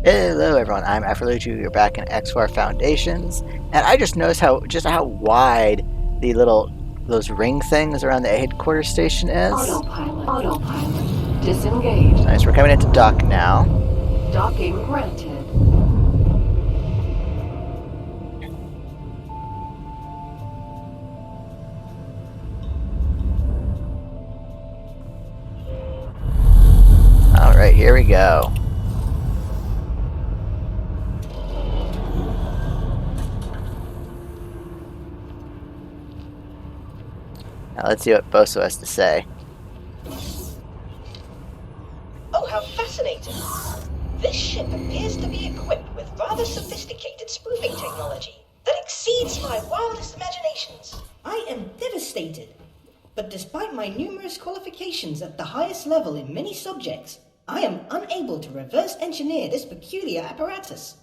Hello everyone, I'm Afterlucci. You're back in X4 Foundations, and I just noticed how wide the those ring things around the headquarters station is. Autopilot. Disengage. Nice, we're coming into dock now. Docking granted. Alright, here we go. Now let's see what Boso has to say. Oh, how fascinating. This ship appears to be equipped with rather sophisticated spoofing technology that exceeds my wildest imaginations. I am devastated. But despite my numerous qualifications at the highest level in many subjects, I am unable to reverse engineer this peculiar apparatus.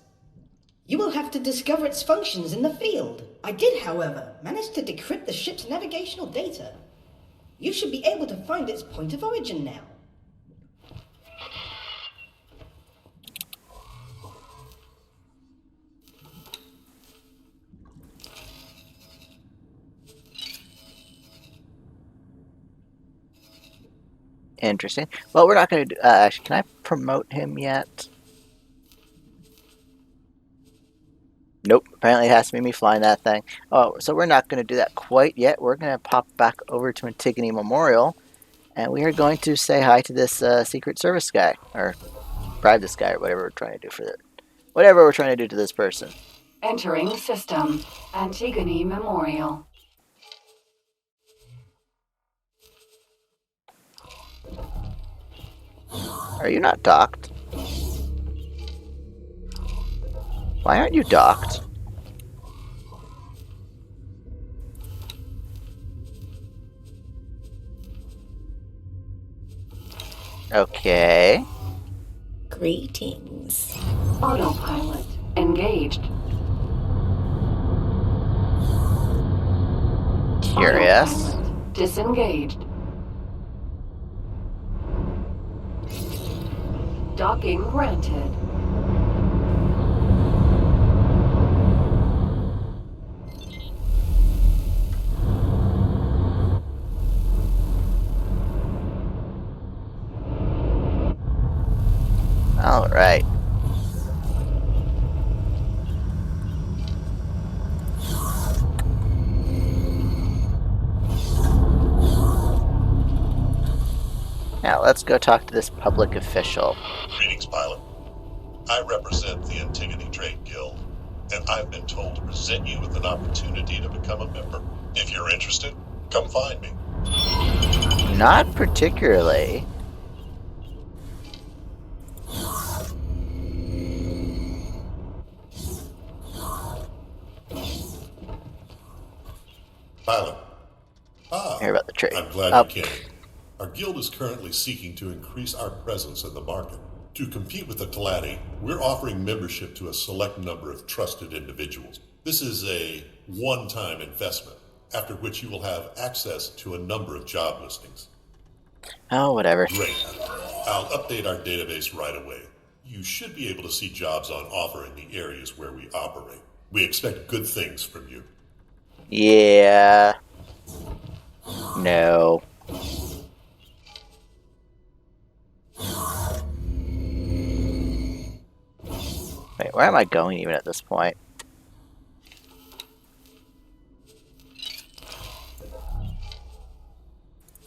You will have to discover its functions in the field. I did, however, manage to decrypt the ship's navigational data. You should be able to find its point of origin now. Interesting. Well, we're not going to do... actually, can I promote him yet? Nope, apparently it has to be me flying that thing. Oh, so we're not going to do that quite yet. We're going to pop back over to Antigone Memorial, and we are going to say hi to this Secret Service guy, or bribe this guy, or whatever we're trying to do for it. Whatever we're trying to do to this person. Entering system. Antigone Memorial. Are you not docked? Why aren't you docked? Okay. Greetings. Autopilot. Engaged. Curious. Autopilot. Disengaged. Docking granted. All right. Now let's go talk to this public official. Greetings, pilot. I represent the Antigone Trade Guild, and I've been told to present you with an opportunity to become a member. If you're interested, come find me. Not particularly. Pilot. Hear about the trade. I'm glad you came. Our guild is currently seeking to increase our presence in the market. To compete with the Talati, we're offering membership to a select number of trusted individuals. This is a one-time investment, after which you will have access to a number of job listings. Oh, whatever. Great. I'll update our database right away. You should be able to see jobs on offer in the areas where we operate. We expect good things from you. Yeah. No. Wait, where am I going even at this point?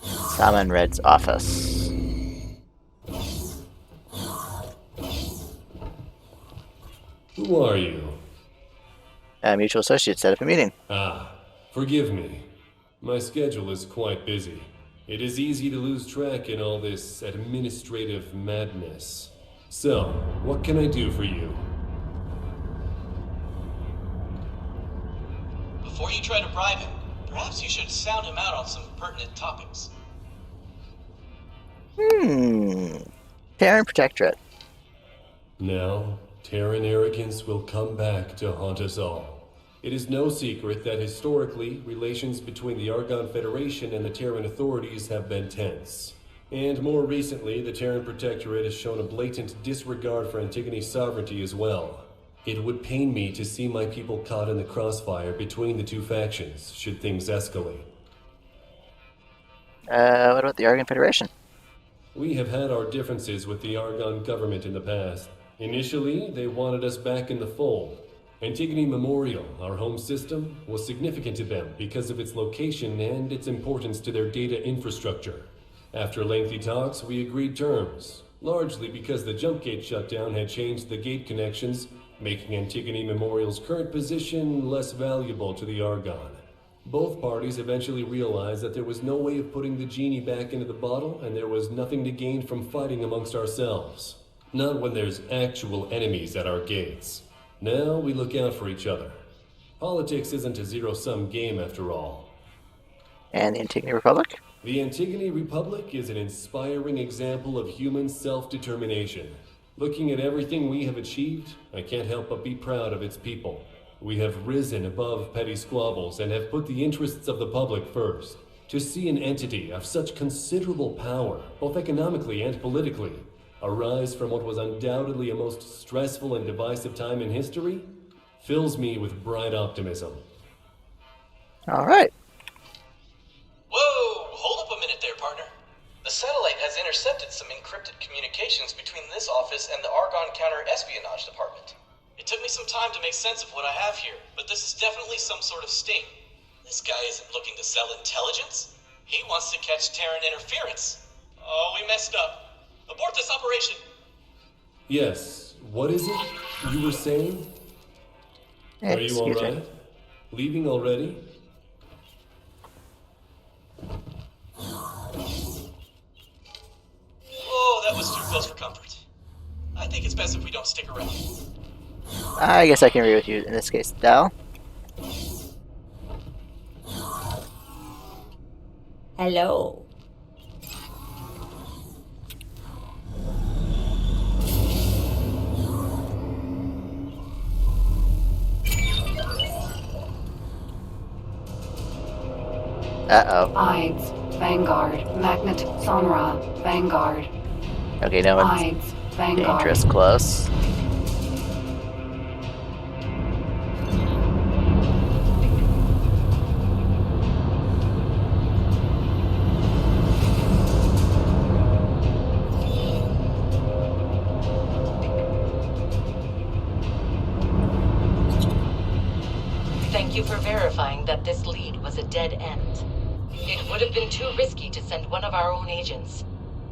Salmon Red's office. Who are you? Mutual associate set up a meeting. Forgive me. My schedule is quite busy. It is easy to lose track in all this administrative madness. So, what can I do for you? Before you try to bribe him, perhaps you should sound him out on some pertinent topics. Terran Protectorate. Now, Terran arrogance will come back to haunt us all. It is no secret that historically, relations between the Argon Federation and the Terran authorities have been tense. And more recently, the Terran Protectorate has shown a blatant disregard for Antigone's sovereignty as well. It would pain me to see my people caught in the crossfire between the two factions, should things escalate. What about the Argon Federation? We have had our differences with the Argon government in the past. Initially, they wanted us back in the fold. Antigone Memorial, our home system, was significant to them because of its location and its importance to their data infrastructure. After lengthy talks, we agreed terms, largely because the jump gate shutdown had changed the gate connections, making Antigone Memorial's current position less valuable to the Argon. Both parties eventually realized that there was no way of putting the genie back into the bottle, and there was nothing to gain from fighting amongst ourselves. Not when there's actual enemies at our gates. Now we look out for each other. Politics isn't a zero-sum game after all. And the Antigone Republic? The Antigone Republic is an inspiring example of human self-determination. Looking at everything we have achieved, I can't help but be proud of its people. We have risen above petty squabbles and have put the interests of the public first. To see an entity of such considerable power, both economically and politically, arise from what was undoubtedly a most stressful and divisive time in history, fills me with bright optimism. All right. Whoa! Hold up a minute there, partner. The satellite has intercepted some encrypted communications between this office and the Argon Counter-Espionage Department. It took me some time to make sense of what I have here, but this is definitely some sort of sting. This guy isn't looking to sell intelligence. He wants to catch Terran interference. Oh, we messed up. Abort this operation! Yes, what is it you were saying? Are you all right? Leaving already? Oh, that was too close for comfort. I think it's best if we don't stick around. I guess I can agree with you in this case, Dal. Hello. Uh-oh. Ides, Vanguard, Magnet, Sonra, Vanguard. Okay, no one's Ides, Vanguard. dangerous close. Thank you for verifying that this lead was a dead end. It would have been too risky to send one of our own agents,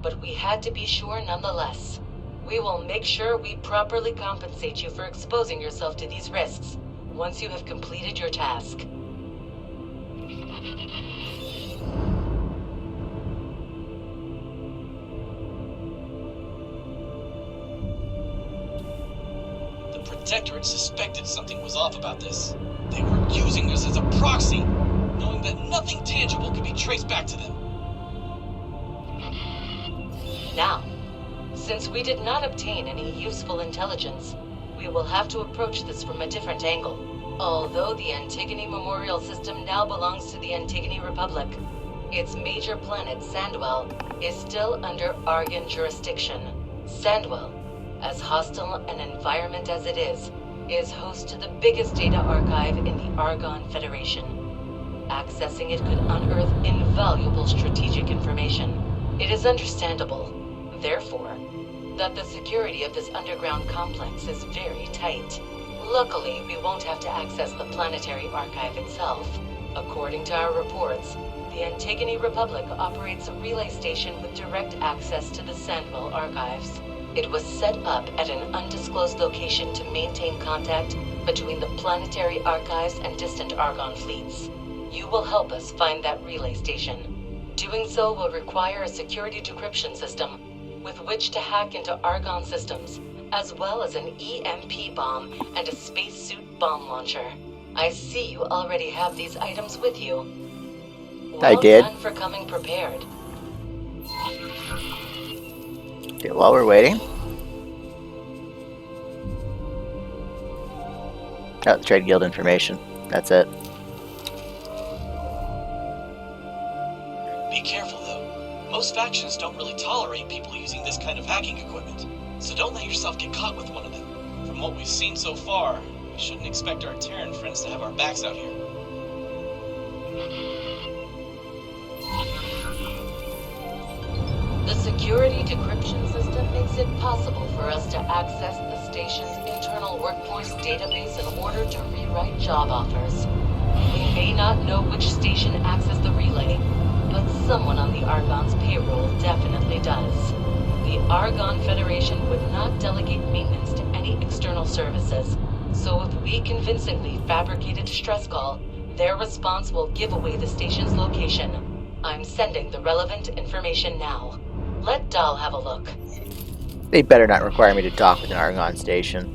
but we had to be sure nonetheless. We will make sure we properly compensate you for exposing yourself to these risks once you have completed your task. The Protectorate suspected something was off about this. They were using us as a proxy, knowing that nothing tangible could be traced back to them. Now, since we did not obtain any useful intelligence, we will have to approach this from a different angle. Although the Antigone Memorial System now belongs to the Antigone Republic, its major planet, Sandwell, is still under Argon jurisdiction. Sandwell, as hostile an environment as it is host to the biggest data archive in the Argon Federation. Accessing it could unearth invaluable strategic information. It is understandable, therefore, that the security of this underground complex is very tight. Luckily, we won't have to access the planetary archive itself. According to our reports, the Antigone Republic operates a relay station with direct access to the Sandwell archives. It was set up at an undisclosed location to maintain contact between the planetary archives and distant Argon fleets. You will help us find that relay station. Doing so will require a security decryption system with which to hack into Argon systems, as well as an EMP bomb and a spacesuit bomb launcher. I see you already have these items with you. I did. Well done for coming prepared. Okay, while we're waiting. Oh, the Trade Guild information. That's it. Be careful, though. Most factions don't really tolerate people using this kind of hacking equipment. So don't let yourself get caught with one of them. From what we've seen so far, we shouldn't expect our Terran friends to have our backs out here. The security decryption system makes it possible for us to access the station's internal workforce database in order to rewrite job offers. We may not know which station accessed the relay, but someone on the Argon's payroll definitely does. The Argon Federation would not delegate maintenance to any external services, so if we convincingly fabricate a distress call, their response will give away the station's location. I'm sending the relevant information now. Let Dahl have a look. They better not require me to dock with an Argon station.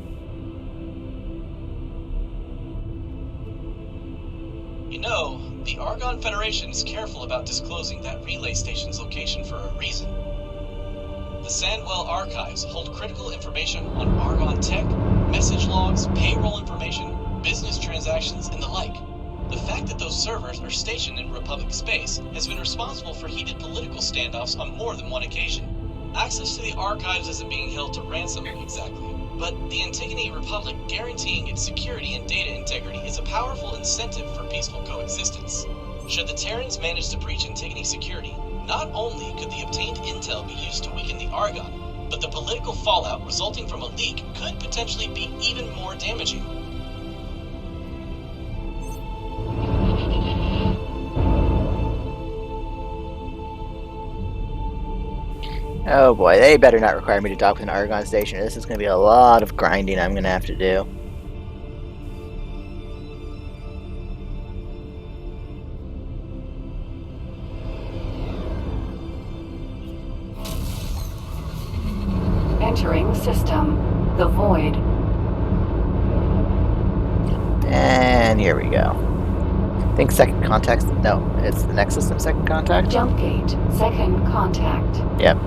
You know, the Argon Federation is careful about disclosing that relay station's location for a reason. The Sandwell archives hold critical information on Argon tech, message logs, payroll information, business transactions, and the like. The fact that those servers are stationed in Republic space has been responsible for heated political standoffs on more than one occasion. Access to the archives isn't being held to ransom exactly, but the Antigone Republic guaranteeing its security and data integrity is a powerful incentive for peaceful coexistence. Should the Terrans manage to breach Antigone security, not only could the obtained intel be used to weaken the Argon, but the political fallout resulting from a leak could potentially be even more damaging. Oh boy, they better not require me to dock with an Argon station. This is going to be a lot of grinding I'm going to have to do. Entering system. The Void. And here we go. I think second contact. No, it's the next system second contact. Jump gate. Second contact. Yep.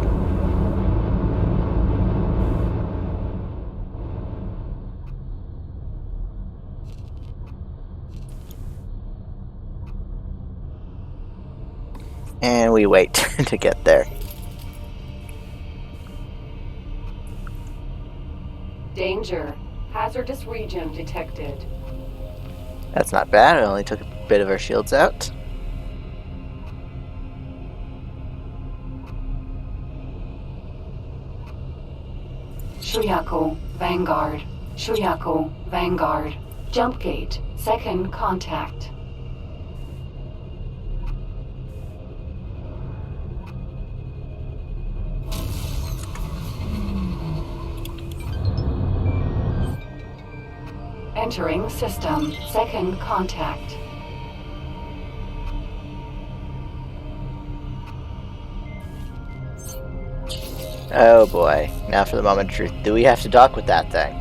And we wait to get there. Danger. Hazardous region detected. That's not bad. It only took a bit of our shields out. Shuyaku. Vanguard. Shuyaku. Vanguard. Jump gate. Second contact. Entering system. Second contact. Oh boy. Now for the moment of truth. Do we have to dock with that thing?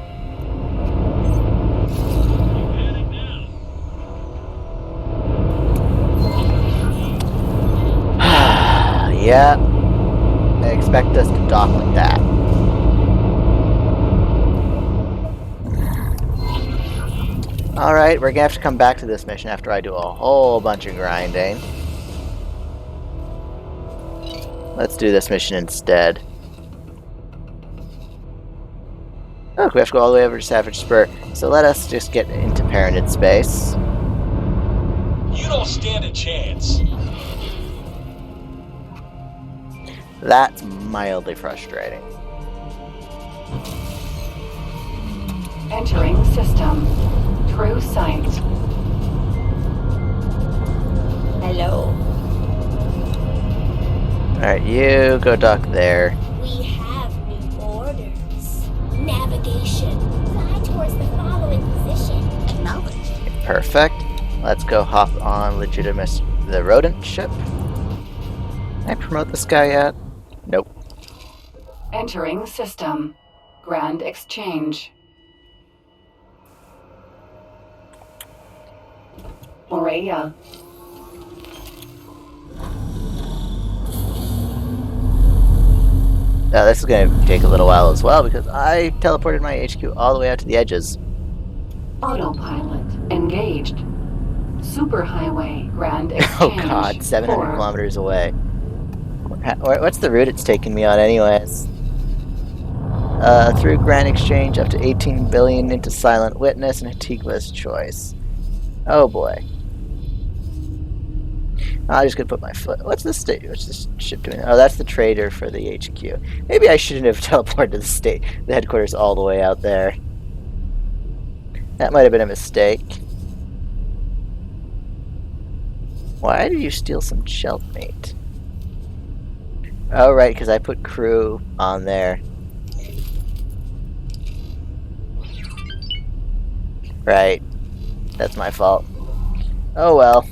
Yeah. They expect us to dock with that. Alright, we're gonna have to come back to this mission after I do a whole bunch of grinding. Let's do this mission instead. Oh, we have to go all the way over to Savage Spur. So let us just get into Paranid space. You don't stand a chance. That's mildly frustrating. Entering system. True sight. Hello. Alright, you go dock there. We have new orders. Navigation. Fly towards the following position. Acknowledged. Perfect. Let's go hop on Legitimus, the rodent ship. Can I promote this guy yet? Nope. Entering system. Grand exchange. Morea. Now this is going to take a little while as well because I teleported my HQ all the way out to the edges. Autopilot engaged. Superhighway Grand Exchange. Oh god, 700 kilometers away. What's the route it's taking me on, anyways? Through Grand Exchange, up to 18 billion into Silent Witness and Antigva's Choice. Oh boy. I'm just gonna put my foot. What's this state? What's this ship doing? Oh, that's the trader for the HQ. Maybe I shouldn't have teleported to the headquarters all the way out there. That might have been a mistake. Why did you steal some shellmate? Oh, right, because I put crew on there. Right. That's my fault. Oh well.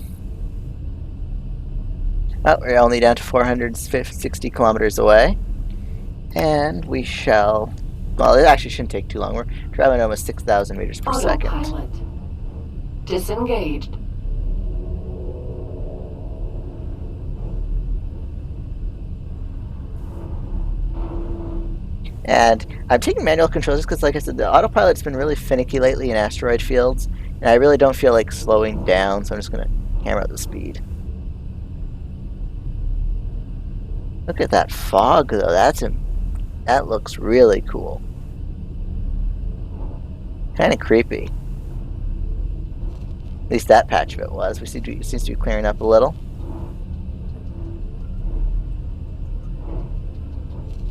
Oh, we're only down to 460 kilometers away. And we shall... Well, it actually shouldn't take too long. We're traveling almost 6,000 meters per second. Autopilot. Disengaged. And I'm taking manual controls just because, like I said, the autopilot's been really finicky lately in asteroid fields. And I really don't feel like slowing down, so I'm just going to hammer out the speed. Look at that fog, though. That looks really cool. Kind of creepy. At least that patch of it was. It seems to be clearing up a little.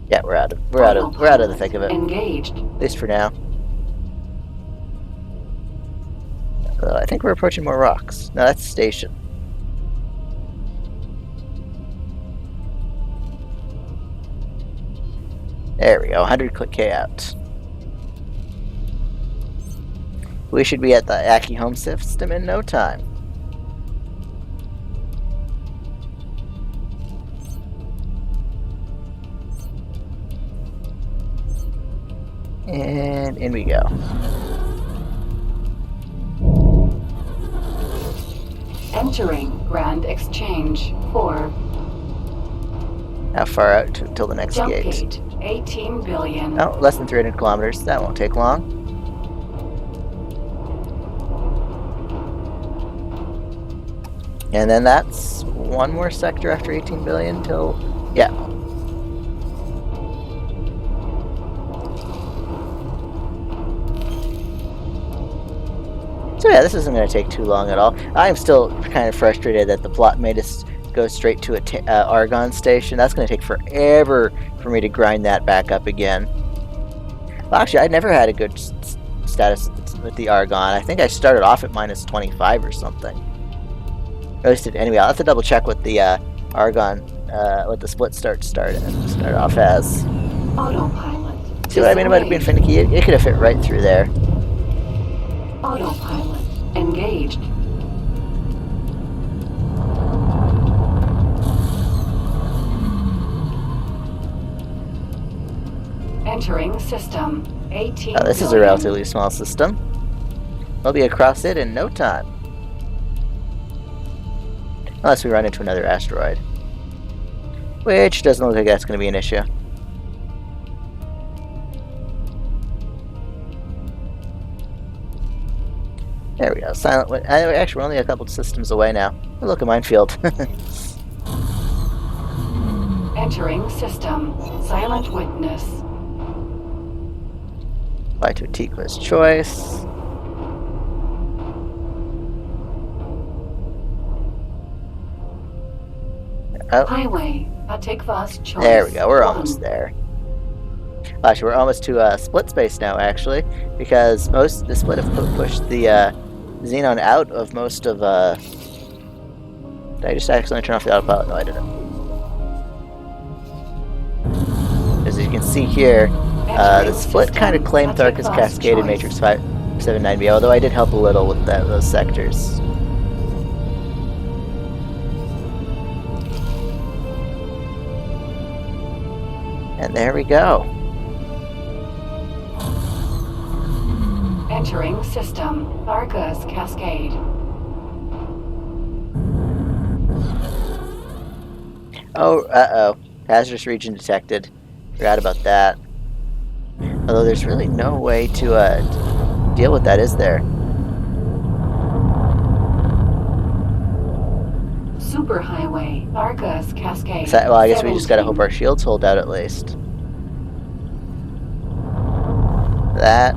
Yeah, we're out of the thick of it. Engaged. At least for now. I think we're approaching more rocks. No, that's the station. There we go, 100K out. We should be at the Yaki home system in no time. And in we go. Entering Grand Exchange 4. How far out till the next Jump gate? gate 18 billion. Oh, less than 300 kilometers. That won't take long. And then that's one more sector after 18 billion till... Yeah. So yeah, this isn't going to take too long at all. I'm still kind of frustrated that the plot made us go straight to a Argon station. That's going to take forever for me to grind that back up again. Well, actually, I never had a good status with the Argon. I think I started off at minus 25 or something. At least anyway, I'll have to double check what the Argon, what the split start off as. Autopilot. See what I mean about it being finicky? It could have fit right through there. Autopilot. Engaged. Entering system. 18 Oh, this is a relatively small system. We'll be across it in no time. Unless we run into another asteroid. Which doesn't look like that's going to be an issue. There we go. Silent Witness. Actually, we're only a couple systems away now. Oh, look, a minefield. Entering system. Silent Witness. Fly to Antigva's Choice. Oh. Highway. Antigva's Choice. There we go. We're almost there. Well, actually, we're almost to split space now, actually, because the split have pushed the Xenon out of most of. Did I just accidentally turn off the autopilot? No, I didn't. As you can see here, the split kind of claimed Tharka's Cascaded Matrix 579B, although I did help a little with those sectors. And there we go. Entering system. Tharka's Cascade. Oh, uh-oh. Hazardous region detected. Forgot about that. Although there's really no way to deal with that, is there? Superhighway, Argus Cascade. So, well, I guess we just gotta 17. hope our shields hold out at least. That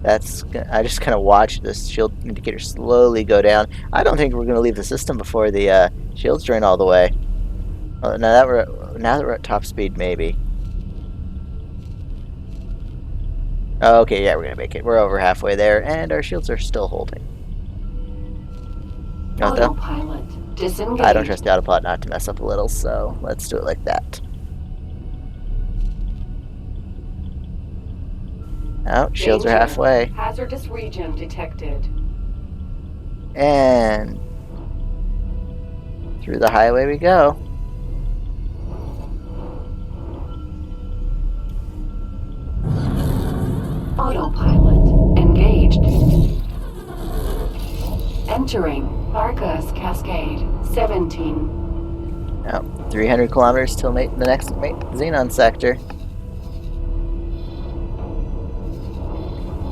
I just kind of watch this shield indicator slowly go down. I don't think we're gonna leave the system before the shields drain all the way. Well, now that we're at top speed, maybe. Oh, okay, yeah, we're gonna make it. We're over halfway there, and our shields are still holding. Not though. Autopilot disengaged. I don't trust the autopilot not to mess up a little, so let's do it like that. Oh, shields are Danger. halfway. Hazardous region detected. And through the highway we go. Autopilot engaged. Entering Argus Cascade 17. Oh, 300 kilometers till the next Xenon sector.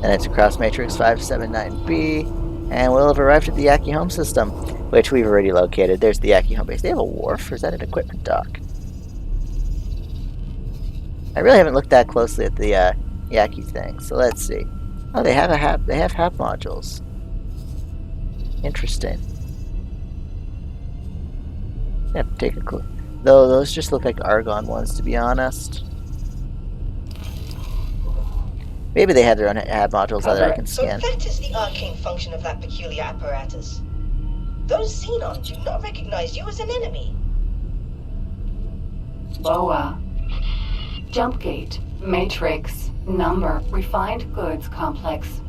And it's across Matrix 579B, and we'll have arrived at the Yaki home system, which we've already located. There's the Yaki home base. They have a wharf, or is that an equipment dock? I really haven't looked that closely at the Yaki thing, so let's see. Oh, they have hab modules. Interesting. Yeah, take a clue. Though those just look like Argon ones, to be honest. Maybe they have their own hab modules that I can scan. So that is the arcane function of that peculiar apparatus. Those Xenon do not recognize you as an enemy. BOA. Jump gate. Matrix. Number. Refined goods complex.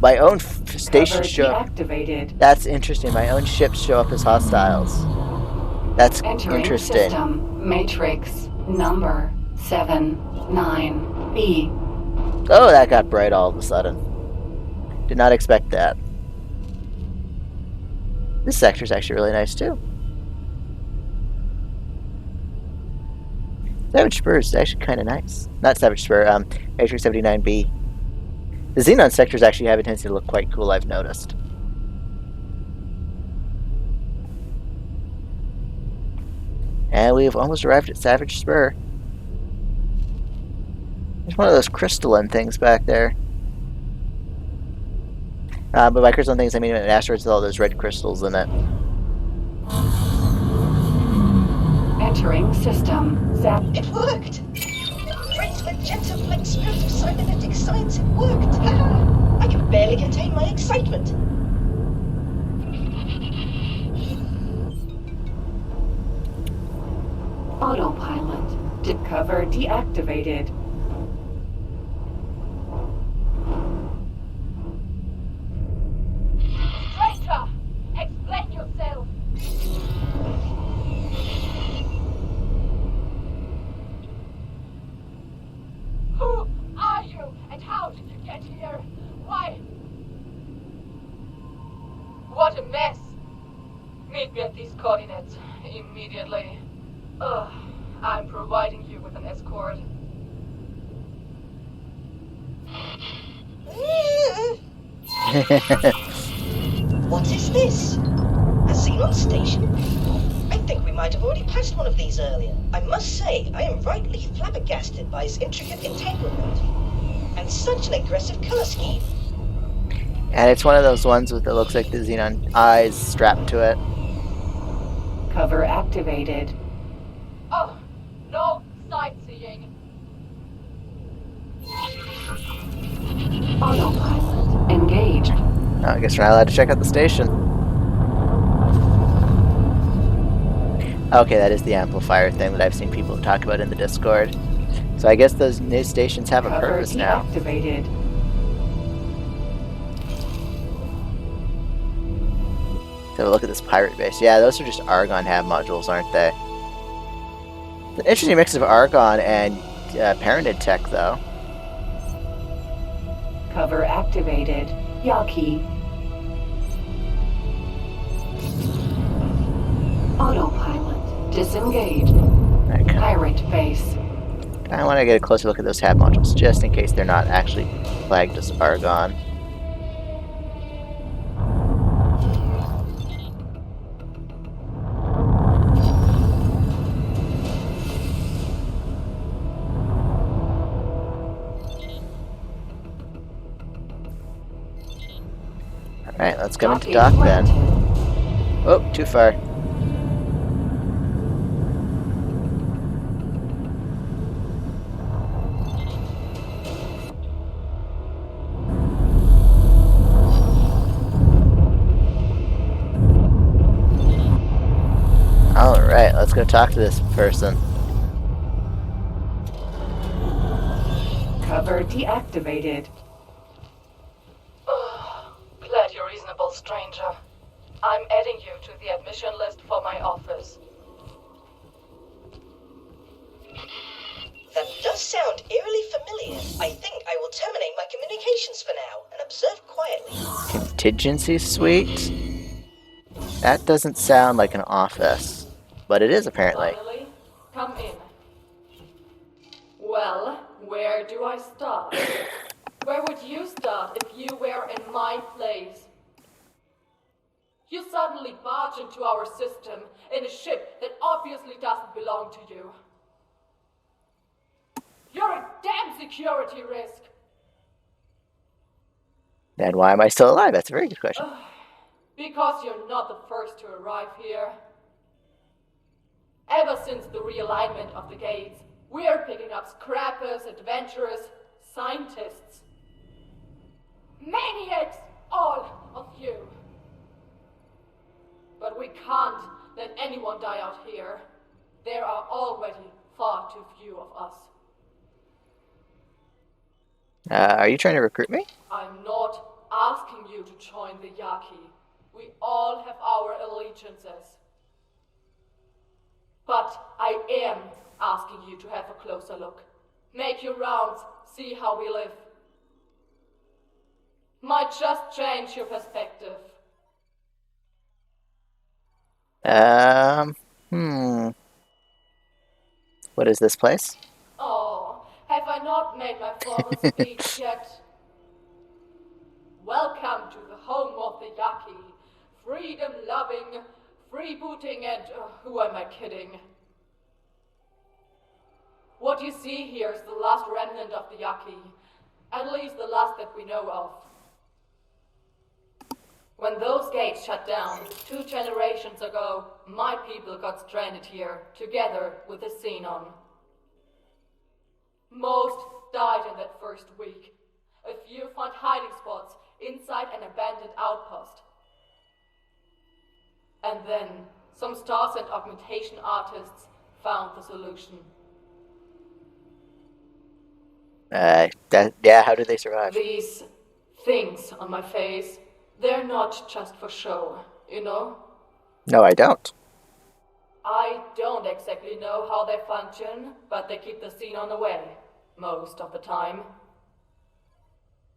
My own stations show up. Deactivated. That's interesting. My own ships show up as hostiles. That's Entering interesting. System. Matrix. Number 79B. Oh, that got bright all of a sudden. Did not expect that. This sector's actually really nice too. Savage Spur is actually kind of nice. Not Savage Spur, Matrix 79B. The Xenon sectors actually have a tendency to look quite cool, I've noticed. And we've almost arrived at Savage Spur. There's one of those crystalline things back there. But by crystalline things, I mean an asteroid with all those red crystals in it. Entering system. Zap. It worked! Great magenta flake spirit of cybernetic science, it worked! I can barely contain my excitement. Autopilot. Dip cover deactivated. Stranger! Explain yourself! Who are you, and how did you get here? Why? What a mess! Meet me at these coordinates immediately. I'm providing you with an escort. What is this? A Xenon station? I think we might have already passed one of these earlier. I must say, I am rightly flabbergasted by its intricate entanglement. And such an aggressive color scheme. And it's one of those ones that looks like the Xenon eyes strapped to it. Cover activated. Oh, no sightseeing. Autopilot engaged. Oh, I guess we're not allowed to check out the station. Okay, that is the amplifier thing that I've seen people talk about in the Discord. So I guess those new stations have a Cover purpose now. deactivated. So look at this pirate base. Yeah, those are just Argon hab modules, aren't they? It's an interesting mix of Argon and Paranid tech, though. Cover activated. Yaki. Autopilot disengaged. Pirate base. I want to get a closer look at those hab modules, just in case they're not actually flagged as Argon. Alright, let's come into Docking dock then. granted. Oh, too far. Alright, let's go talk to this person. Cover deactivated. Glad you're reasonable, stranger. I'm adding you to the admission list for my office. That does sound eerily familiar. I think I will terminate my communications for now and observe quietly. Contingency suite? That doesn't sound like an office, but it is apparently. Finally, come in. Well, where do I start? Where would you start if you were in my place? You suddenly barge into our system in a ship that obviously doesn't belong to you. You're a damn security risk. Then why am I still alive? That's a very good question. Because you're not the first to arrive here. Ever since the realignment of the gates, we're picking up scrappers, adventurers, scientists. Maniacs, all of you. But we can't let anyone die out here. There are already far too few of us. Are you trying to recruit me? I'm not asking you to join the Yaki. We all have our allegiances. But I am asking you to have a closer look. Make your rounds, see how we live. Might just change your perspective. What is this place? Oh, have I not made my formal speech yet? Welcome to the home of the Yaki. Freedom-loving, freebooting, and who am I kidding? What you see here is the last remnant of the Yaki. At least the last that we know of. When those gates shut down 2 generations ago, my people got stranded here, together with the Xenon. Most died in that first week. A few found hiding spots inside an abandoned outpost. And then, some stars and augmentation artists found the solution. How did they survive? These things on my face, they're not just for show, you know? No, I don't. I don't exactly know how they function, but they keep the Xenon away, most of the time.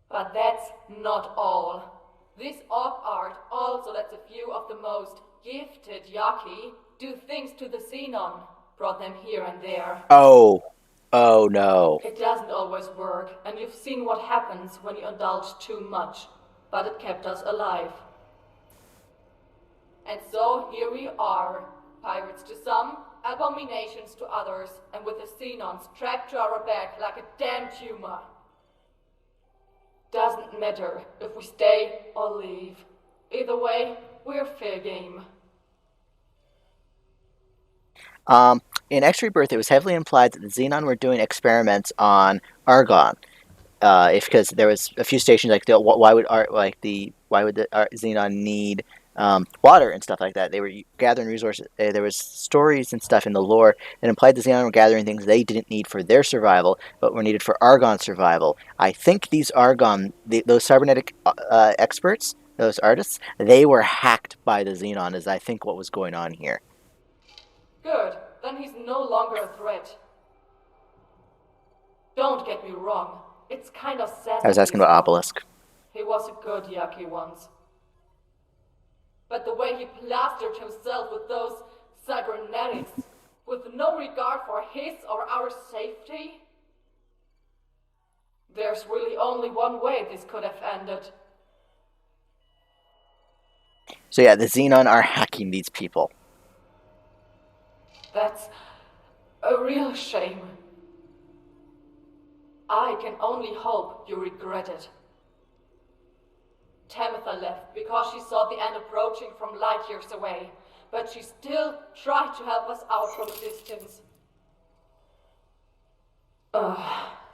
But that's not all. This orc art also lets a few of the most gifted Yaki do things to the Xenon, brought them here and there. Oh no. It doesn't always work, and you've seen what happens when you indulge too much, but it kept us alive. And so here we are, pirates to some, abominations to others, and with the Xenon strapped to our back like a damn tumor. Doesn't matter if we stay or leave. Either way, we're fair game. In X Rebirth, it was heavily implied that the Xenon were doing experiments on Argon, because there was a few stations like why would the Xenon need water and stuff like that. They were gathering resources. There was stories and stuff in the lore that implied the Xenon were gathering things they didn't need for their survival, but were needed for Argon's survival. I think these Argon, those cybernetic experts, those artists, they were hacked by the Xenon, is I think what was going on here. Good. Then he's no longer a threat. Don't get me wrong. It's kind of sad. I was asking about Obelisk. He was a good Yaki once. But the way he plastered himself with those cybernetics, with no regard for his or our safety, there's really only one way this could have ended. So yeah, the Xenon are hacking these people. That's a real shame. I can only hope you regret it. Tamitha left because she saw the end approaching from light years away, but she still tried to help us out from a distance.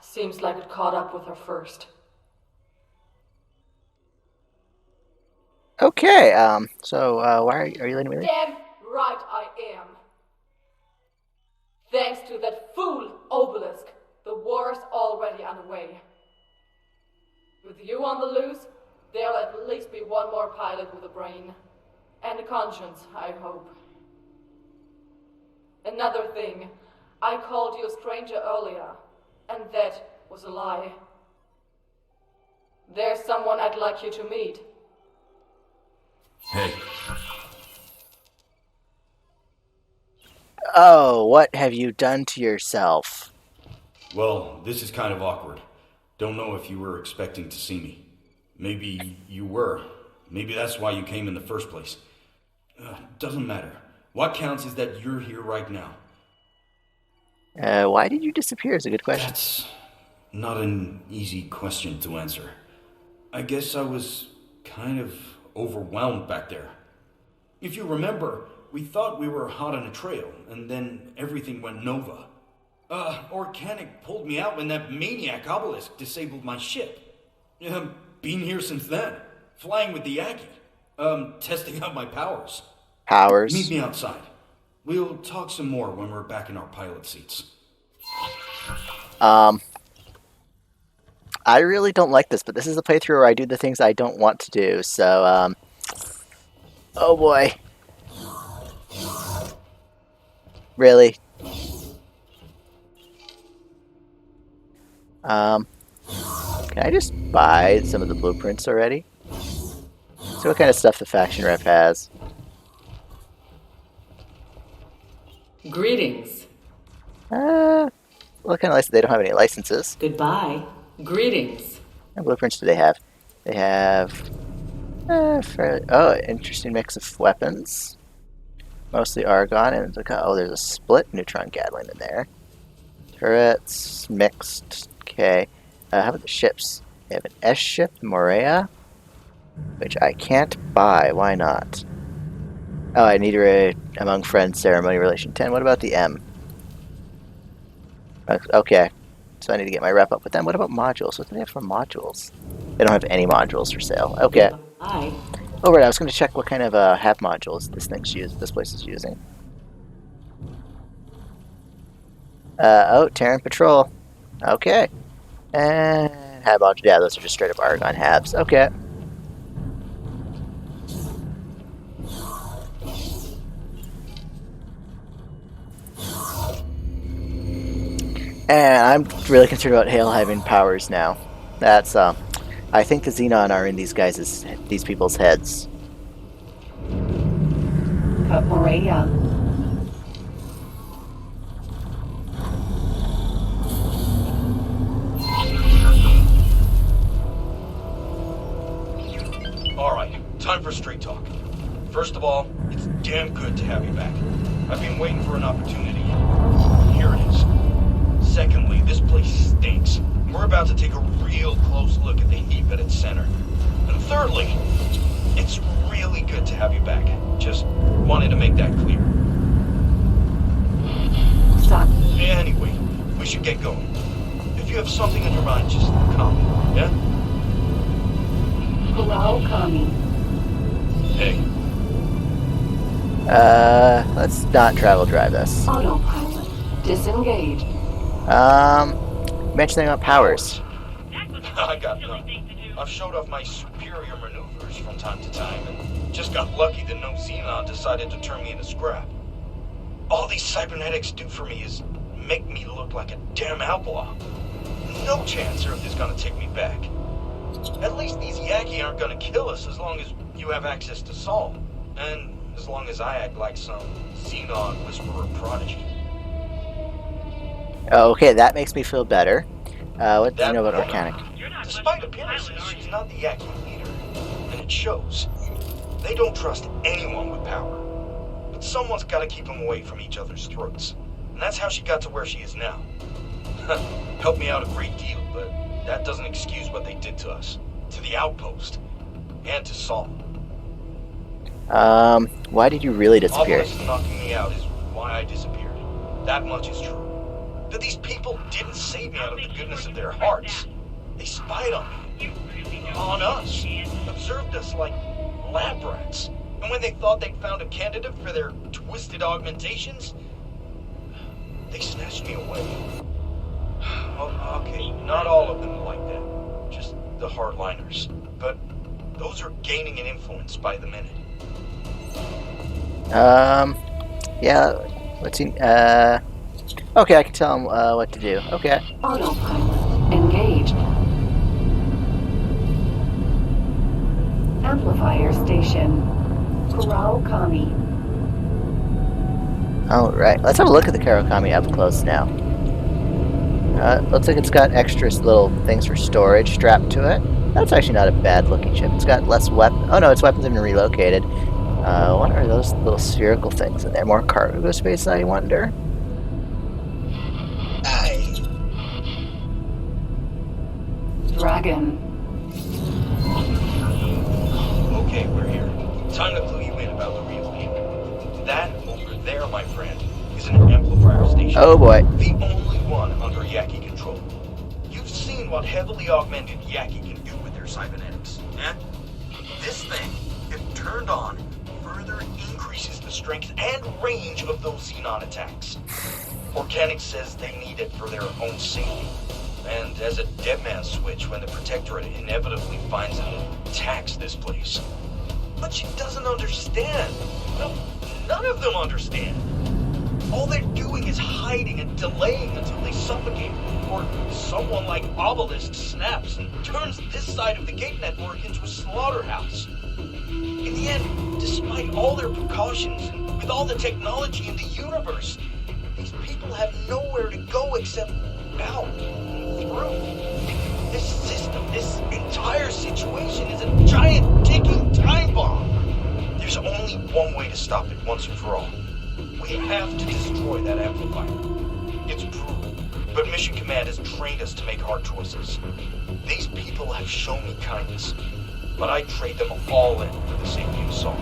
Seems like it caught up with her first. Okay, so, why are you letting me leave? Damn right I am. Thanks to that fool Obelisk, the war's already underway. With you on the loose, there'll at least be one more pilot with a brain. And a conscience, I hope. Another thing, I called you a stranger earlier, and that was a lie. There's someone I'd like you to meet. Hey. Oh, what have you done to yourself? Well, this is kind of awkward. Don't know if you were expecting to see me. Maybe you were. Maybe that's why you came in the first place. Doesn't matter. What counts is that you're here right now. Why did you disappear is a good question. That's not an easy question to answer. I guess I was kind of overwhelmed back there. If you remember, we thought we were hot on a trail, and then everything went nova. Organic pulled me out when that maniac Obelisk disabled my ship. Been here since then, flying with the Yaki, testing out my powers. Powers? Meet me outside. We'll talk some more when we're back in our pilot seats. I really don't like this, but this is a playthrough where I do the things I don't want to do, so, oh boy. Really? Can I just buy some of the blueprints already? See what kind of stuff the faction rep has. Greetings. What kind of license? They don't have any licenses. Goodbye. Greetings. What blueprints do they have? They have... interesting mix of weapons. Mostly Argon, and there's a split neutron Gatling in there. Turrets, mixed. Okay. How about the ships? They have an S ship, Morea, which I can't buy. Why not? Oh, I need a among friends ceremony relation 10. What about the M? Okay. So I need to get my rep up with them. What about modules? What do they have for modules? They don't have any modules for sale. Okay. Hi. Oh, right. I was going to check what kind of HAB modules this place is using. Terran Patrol. Okay. And HAB modules. Yeah, those are just straight up Argon HABs. Okay. And I'm really concerned about Hale having powers now. That's, I think the Xenon are in these people's heads. Morea. Alright, time for straight talk. First of all, it's damn good to have you back. I've been waiting for an opportunity. Here it is. Secondly, this place stinks. We're about to take a real close look at the heap at its center. And thirdly, it's really good to have you back. Just wanted to make that clear. Stop. Anyway, we should get going. If you have something on your mind, just call me, yeah? Hello, Kami. Hey. Let's not travel drive this. Autopilot. Disengage. Mention something about powers. I got none. I've showed off my superior maneuvers from time to time, and just got lucky that no Xenon decided to turn me into scrap. All these cybernetics do for me is make me look like a damn outlaw. No chance Earth is gonna take me back. At least these Yaki aren't gonna kill us as long as you have access to Sol, and as long as I act like some Xenon whisperer prodigy. Okay, that makes me feel better. What do you know about Organic? Despite appearances, she's not the Yaki leader, and it shows. They don't trust anyone with power, but someone's got to keep them away from each other's throats, and that's how she got to where she is now. Helped me out a great deal, but that doesn't excuse what they did to us, to the outpost. and to Saul. Why did you really disappear? Obelisk knocking me out is why I disappeared. That much is true. But these people didn't save me out of the goodness of their hearts. They spied on me. On us. Observed us like lab rats. And when they thought they'd found a candidate for their twisted augmentations, they snatched me away. Oh, okay, not all of them like that. Just the hardliners. But those are gaining in influence by the minute. Yeah, let's see, okay, I can tell him, what to do. Okay. Autopilot engaged. Amplifier station. Kami. Alright, let's have a look at the Karakami up close now. Looks like it's got extra little things for storage strapped to it. That's actually not a bad looking ship. It's got less weapon. Oh no, its weapons have been relocated. What are those little spherical things in there? More cargo space, I wonder? Dragon. Okay, we're here. Time to clue you in about the real deal. That over there, my friend, is an amplifier station. Oh boy. The only one under Yaki control. You've seen what heavily augmented Yaki can do with their cybernetics, eh? This thing, if turned on, further increases the strength and range of those Xenon attacks. Organic says they need it for their own safety. And as a dead man's switch when the Protectorate inevitably finds and attacks this place. But she doesn't understand. No, none of them understand. All they're doing is hiding and delaying until they suffocate, or someone like Obelisk snaps and turns this side of the gate network into a slaughterhouse. In the end, despite all their precautions and with all the technology in the universe, these people have nowhere to go except out and through. This system, this entire situation is a giant ticking time bomb. There's only one way to stop it once and for all. We have to destroy that amplifier. It's brutal, but Mission Command has trained us to make hard choices. These people have shown me kindness, but I trade them all in for the safety of Saul.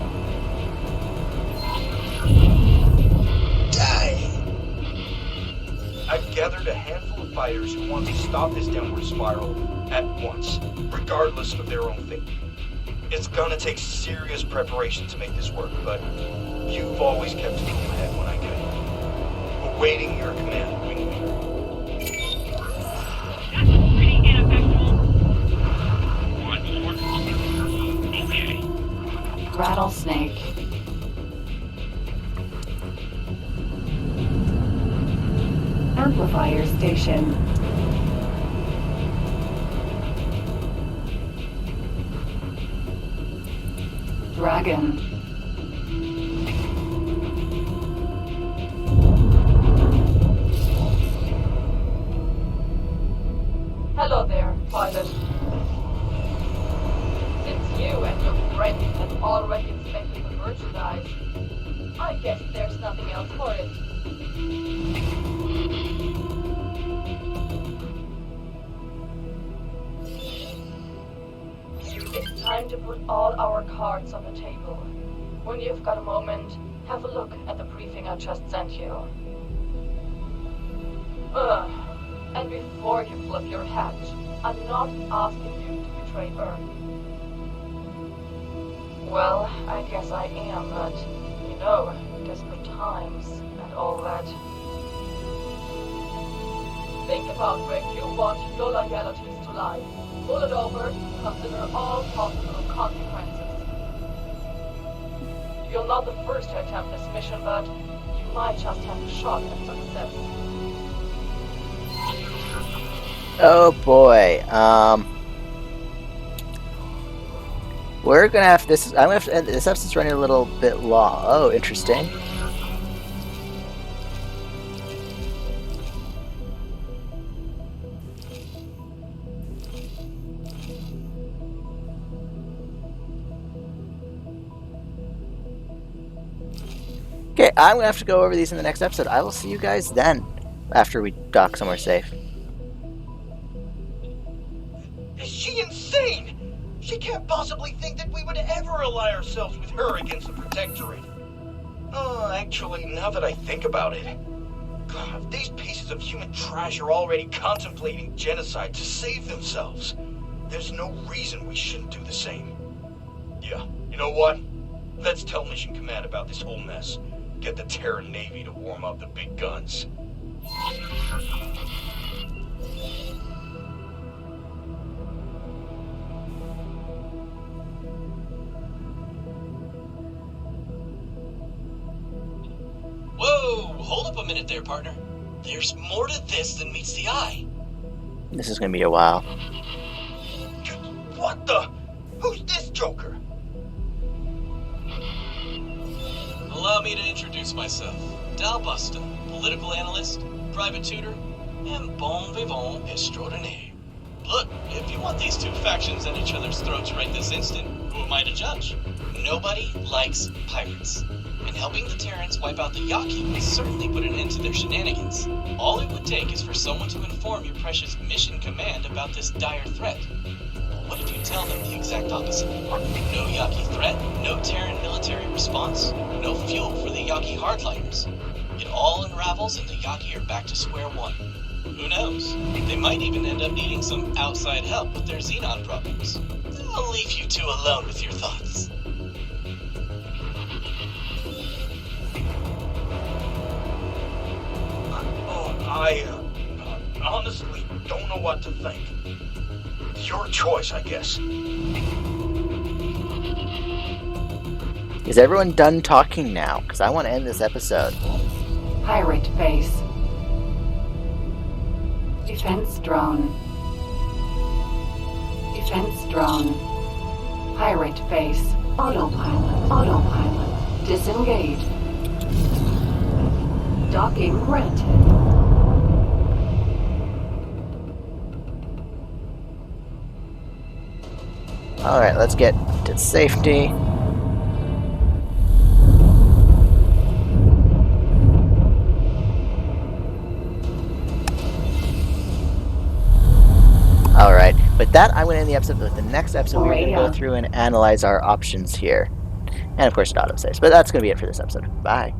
Die! I've gathered a handful of fighters who want to stop this downward spiral at once, regardless of their own fate. It's gonna take serious preparation to make this work, but you've always kept a cool head when I get it. Awaiting your command, Wingman. That's pretty ineffectual. Okay. Rattlesnake. Amplifier station. Dragon. Hello there, pilot. Since you and your friend have already inspected the merchandise, I guess there's nothing else for it. It's time to put all our cards on the table. When you've got a moment, have a look at the briefing I just sent you. And before you flip your hat, I'm not asking you to betray Earth. Well, I guess I am, but, you know, desperate times and all that. Think about where you want your loyalties to lie. Pull it over, consider all possible consequences. You're not the first to attempt this mission, but you might just have a shot at success. Oh boy. We're gonna have this. I'm gonna have to end this episode's running a little bit long. Oh, interesting. Okay, I'm gonna have to go over these in the next episode. I will see you guys then, after we dock somewhere safe. Is she insane? She can't possibly think that we would ever ally ourselves with her against the Protectorate. Actually, now that I think about it, if these pieces of human trash are already contemplating genocide to save themselves, there's no reason we shouldn't do the same. Yeah, you know what? Let's tell Mission Command about this whole mess. Get the Terran Navy to warm up the big guns. Whoa! Hold up a minute there, partner. There's more to this than meets the eye. This is going to be a while. What the? Who's this joker? Allow me to introduce myself. Dal Busta, political analyst, private tutor, and bon vivant extraordinaire. Look, if you want these two factions at each other's throats right this instant, who am I to judge? Nobody likes pirates. And helping the Terrans wipe out the Yaki would certainly put an end to their shenanigans. All it would take is for someone to inform your precious Mission Command about this dire threat. What if you tell them the exact opposite? No Yaki threat, no Terran military response, no fuel for the Yaki hardliners. It all unravels and the Yaki are back to square one. Who knows? They might even end up needing some outside help with their Xenon problems. I'll leave you two alone with your thoughts. I honestly don't know what to think. Your choice, I guess. Is everyone done talking now? Because I want to end this episode. Pirate base. Defense drone. Defense drone. Pirate base. Autopilot. Autopilot. Disengage. Docking granted. Alright, let's get to safety. Alright, with that, I'm going to end the episode. With the next episode, we're going to go through and analyze our options here. And of course, it autosaves. But that's going to be it for this episode. Bye.